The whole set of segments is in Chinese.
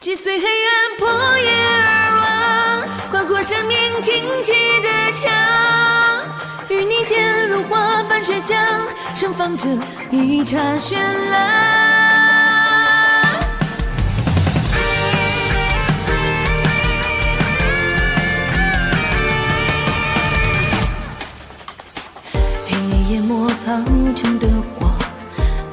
击碎黑暗，破夜而亡，跨过生命荆棘的墙，与你坚如花般倔强，盛放着一场绚烂。黑夜淹没苍穹的光，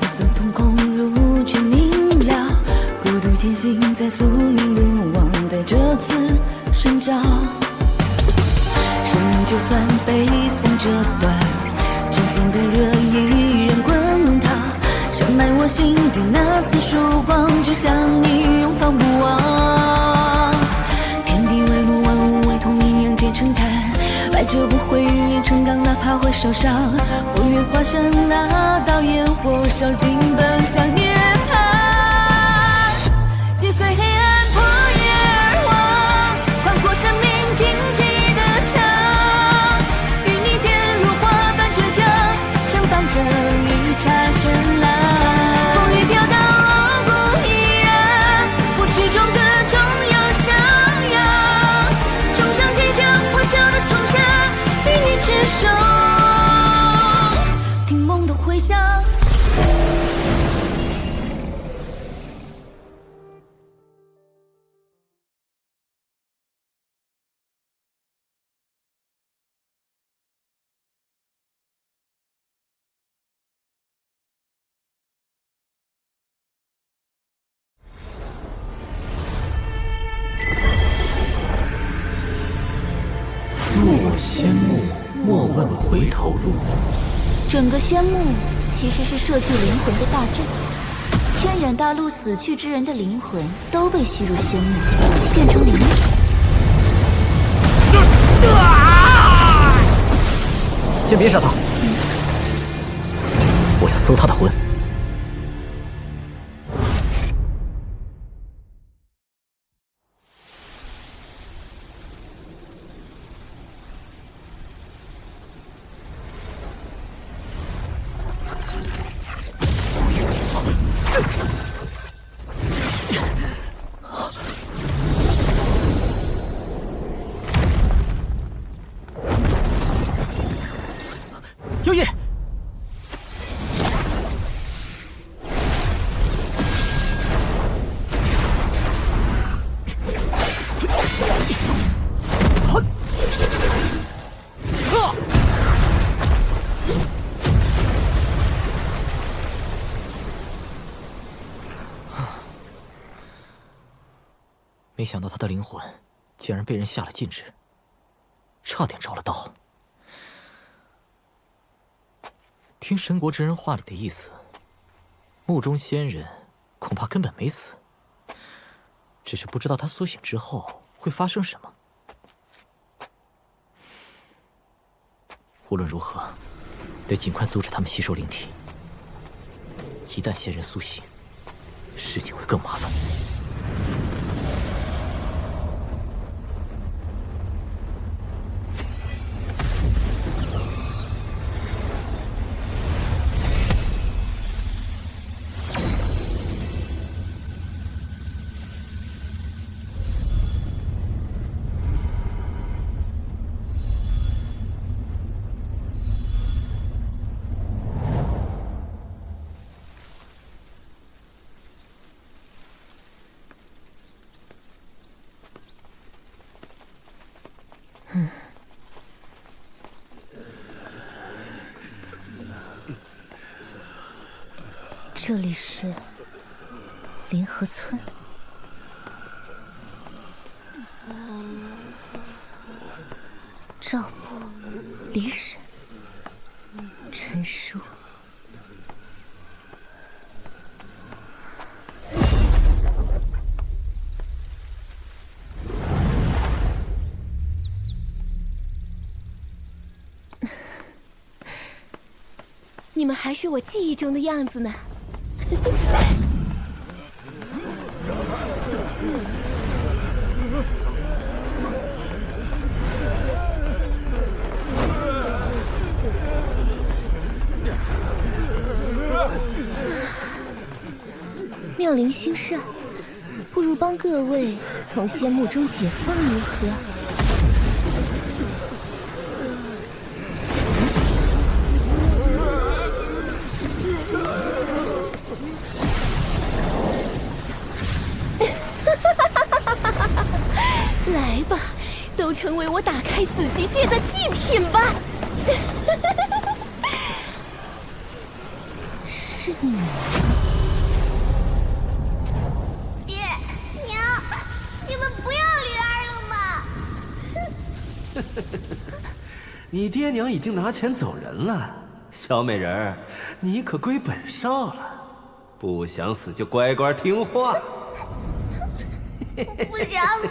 夜色瞳孔如却明了，孤独前行在宿命路网，带着刺生长。生命就算被风折断，前线的热依然滚烫，深埋我心底那丝曙光，就像你永藏不忘。天地为路，万物为同，阴阳皆成坛，来者不会，云炼成钢，哪怕会受伤。我愿化身那道烟火，烧尽奔向涅槃，击碎黑暗，破夜而亡，宽阔生命荆棘的墙，与你坚如花般倔强，盛放着一场绚烂。风雨飘荡，傲骨依然，不屈种子终要上扬，冲上即将破晓的冲向，与你执手，听梦的回响。入我仙墓，莫问回头路。整个仙墓其实是摄取灵魂的大阵，天远大陆死去之人的灵魂都被吸入仙墓，变成灵体。先别杀他，我要搜他的魂。幽夜，没想到他的灵魂竟然被人下了禁制，差点着了道。听神国之人话里的意思，墓中仙人恐怕根本没死，只是不知道他苏醒之后会发生什么。无论如何，得尽快阻止他们吸收灵体。一旦仙人苏醒，事情会更麻烦。这里是灵河村。赵博、李婶、陈叔。你们还是我记忆中的样子呢。妙龄心善，不如帮各位从仙幕中解放如何？来吧，都成为我打开紫极界的祭品吧！是你。爹娘，你们不要灵儿了吗？你爹娘已经拿钱走人了，小美人儿，你可归本少了。不想死就乖乖听话。不想死。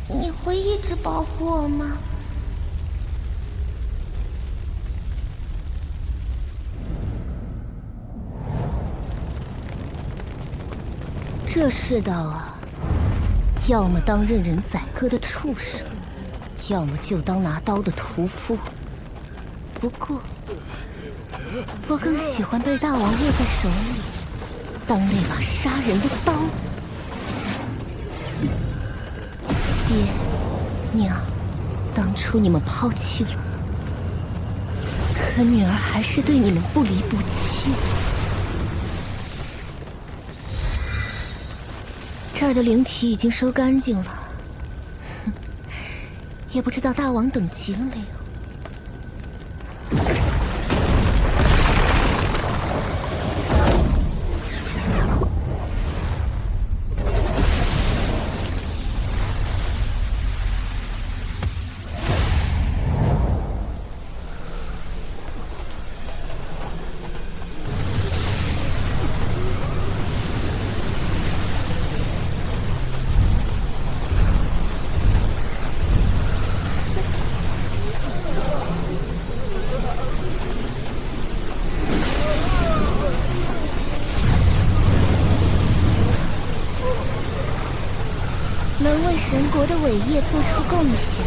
你会一直保护我吗？这世道啊，要么当任人宰割的畜生，要么就当拿刀的屠夫。不过，我更喜欢被大王握在手里，当那把杀人的刀。爹娘，当初你们抛弃了我，可女儿还是对你们不离不弃。这儿的灵体已经收干净了，也不知道大王等急了没有。能为神国的伟业做出贡献，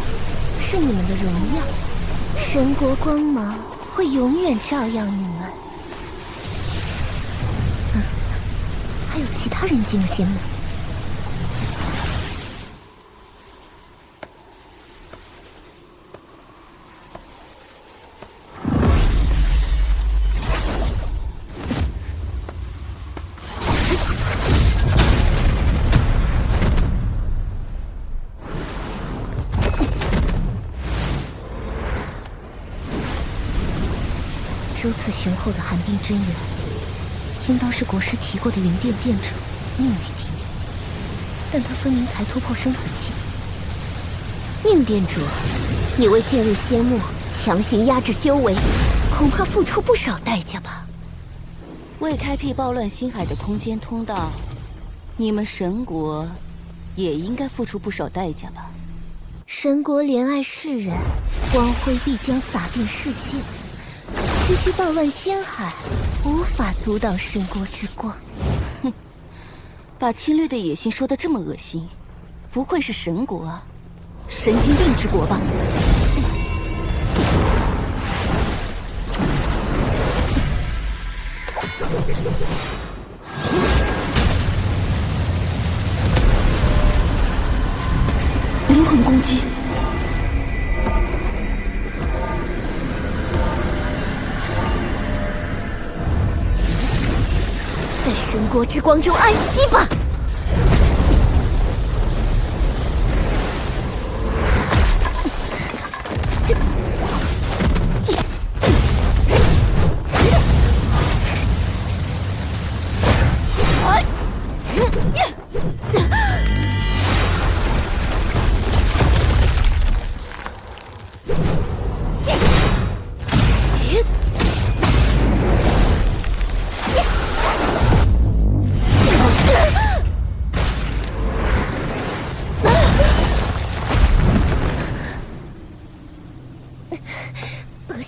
是你们的荣耀。神国光芒会永远照耀你们。还有其他人进了仙幕。如此雄厚的寒冰真元，应当是国师提过的云殿殿主宁雨庭，但他分明才突破生死境。宁殿主，你为进入仙幕强行压制修为，恐怕付出不少代价吧？为开辟暴乱星海的空间通道，你们神国也应该付出不少代价吧？神国怜爱世人，光辉必将洒遍世界。区区暴乱仙海，无法阻挡神国之光。哼，把侵略的野心说得这么恶心，不愧是神国啊，神经病之国吧？灵魂攻击。在神国之光中安息吧。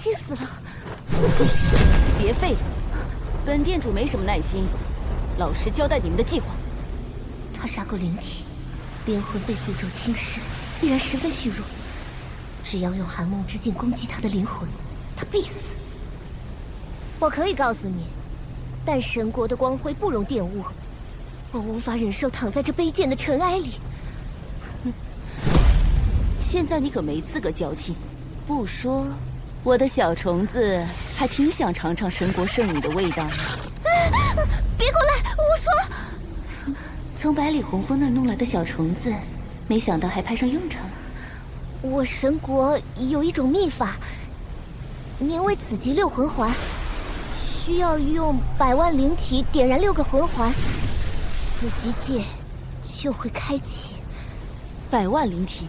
心死了！别废了，本店主没什么耐心，老实交代你们的计划。他杀过灵体，灵魂被诅咒侵蚀，必然十分虚弱。只要用寒梦之镜攻击他的灵魂，他必死。我可以告诉你，但神国的光辉不容玷污，我无法忍受躺在这卑贱的尘埃里。现在你可没资格矫情，不说，我的小虫子还挺想尝尝神国圣女的味道呢。别过来！我说，从百里红枫那儿弄来的小虫子，没想到还派上用场了。我神国有一种秘法，名为紫极六魂环，需要用100万灵体点燃6个魂环，紫极界就会开启。100万灵体，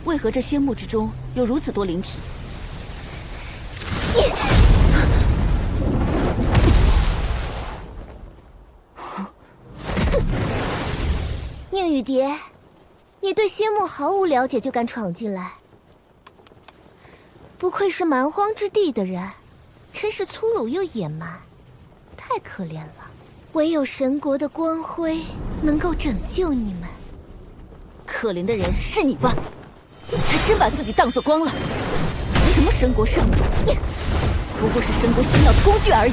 为何这仙木之中有如此多灵体？宁雨蝶，你对仙木毫无了解就敢闯进来，不愧是蛮荒之地的人，真是粗鲁又野蛮，太可怜了。唯有神国的光辉能够拯救你们。可怜的人是你吧？还真把自己当作光了？什么神国圣女，不过是神国洗脑的工具而已。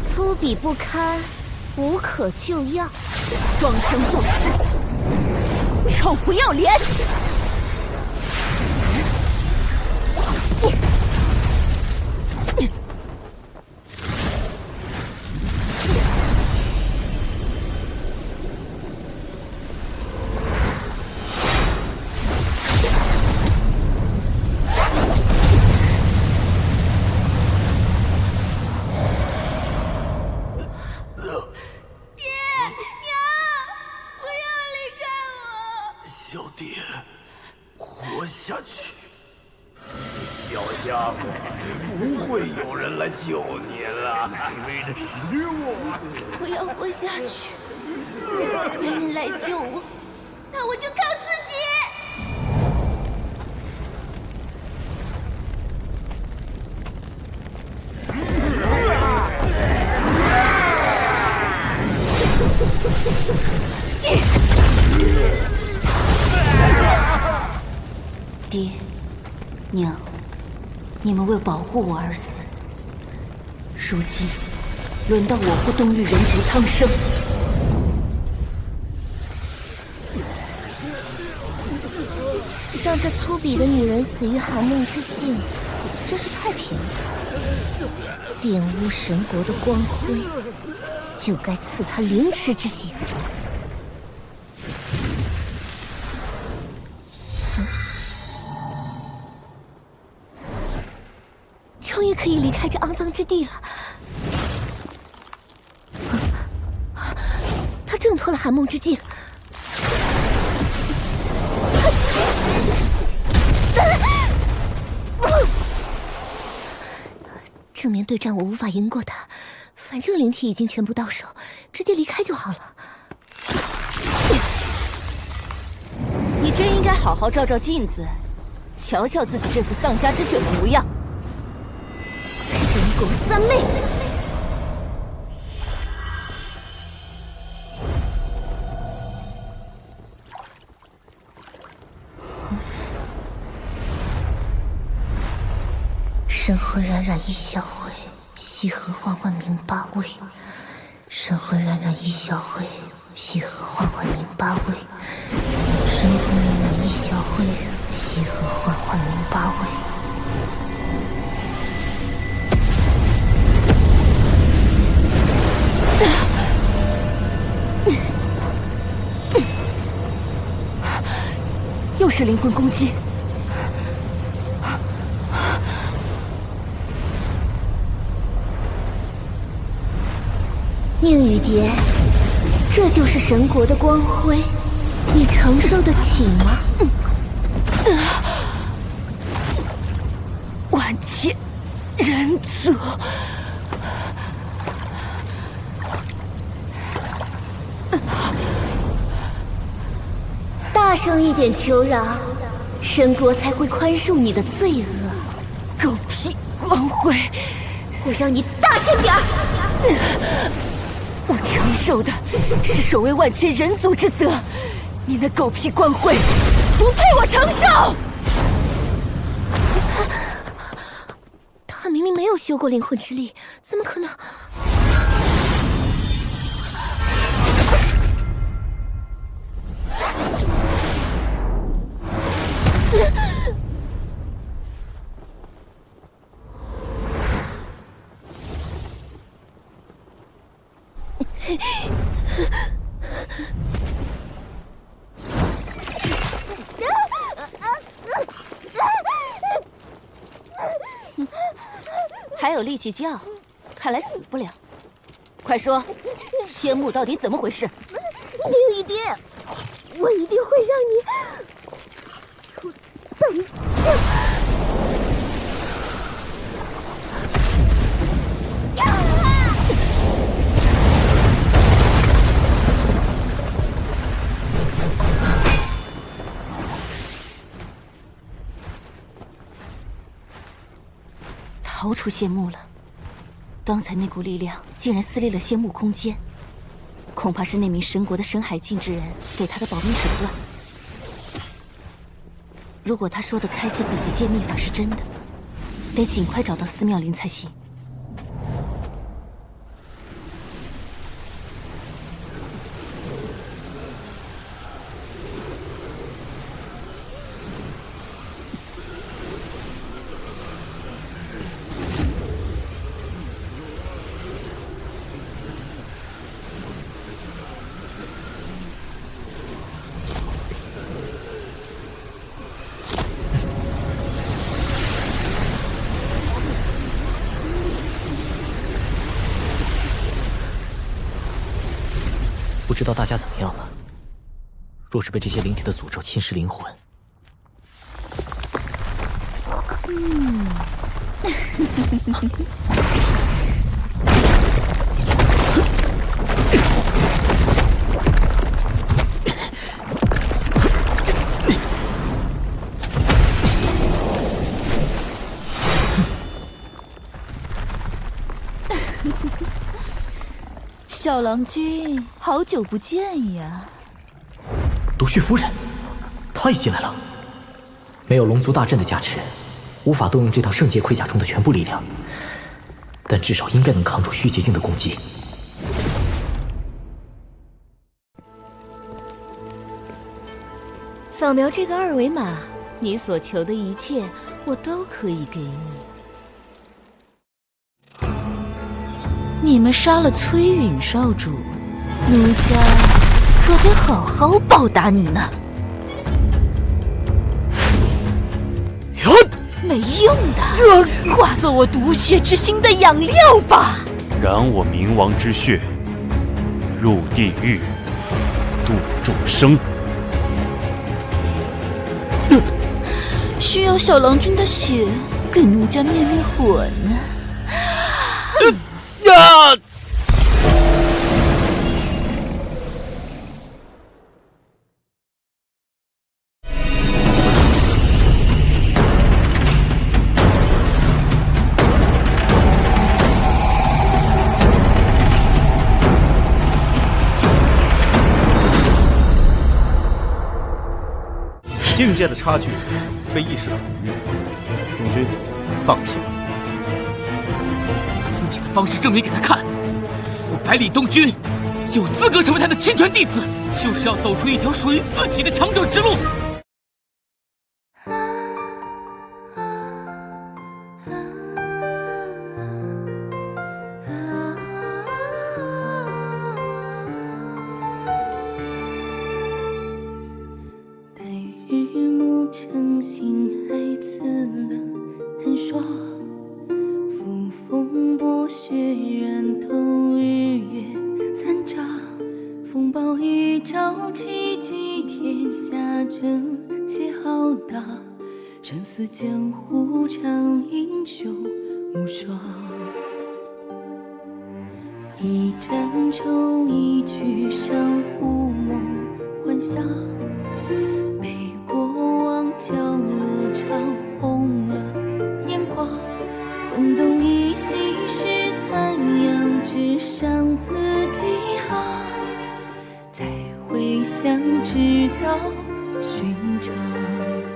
粗鄙不堪，无可救药，装腔作势，臭不要脸！小蝶，活下去！小家伙，不会有人来救你了。为的是我。我要活下去，没人来救我，那我就靠自己。爹，娘，你们为保护我而死，如今轮到我护冬日人族苍生。让这粗鄙的女人死于寒梦之境，真是太便宜了。玷污神国的光辉，就该赐她凌迟之刑。终于可以离开这肮脏之地了。他挣脱了寒梦之境。正面对战我无法赢过他，反正灵体已经全部到手，直接离开就好了。你真应该好好照照镜子，瞧瞧自己这副丧家之犬的模样。神狗三妹，神魂冉冉一小会，西河缓缓明八位。神魂冉冉一小会，西河缓缓明八位。神魂冉冉一小会，西河缓缓明八位。又是灵魂攻击。宁雨蝶，这就是神国的光辉，你承受得起吗？万千忍者。大声一点求饶，申国才会宽恕你的罪恶。狗屁光辉！我让你大声点儿！我承受的是守卫万千人族之责，你那狗屁光辉不配我承受！他明明没有修过灵魂之力，怎么可能？还有力气叫，看来死不了。快说，仙木到底怎么回事？灵雨蝶，我一定会让你出等价。逃出仙木了。刚才那股力量竟然撕裂了仙木空间，恐怕是那名神国的深海境之人给他的保命手段。如果他说的开启紫极界秘法是真的，得尽快找到寺庙灵才行。不知道大家怎么样了？若是被这些灵体的诅咒侵蚀灵魂，小郎君，好久不见呀！毒血夫人，她也进来了。没有龙族大阵的加持，无法动用这套圣洁盔甲中的全部力量，但至少应该能扛住虚邪境的攻击。扫描这个二维码，你所求的一切，我都可以给你。你们杀了崔允少主，奴家可得好好报答你呢。没用的，化作我毒血之心的养料吧。燃我冥王之血，入地狱，度众生。需要小郎君的血给奴家灭灭火呢。境界的差距非一时可逾，东君，放弃吧。自己的方式证明给他看，我百里东君有资格成为他的亲传弟子，就是要走出一条属于自己的强者之路。晨星海自冷寒霜，扶风剥雪染透日月残渣，风暴一朝气急天下正邪浩大，生死江湖常英雄无双。一战愁一曲上胡梦幻想，会想知道寻常。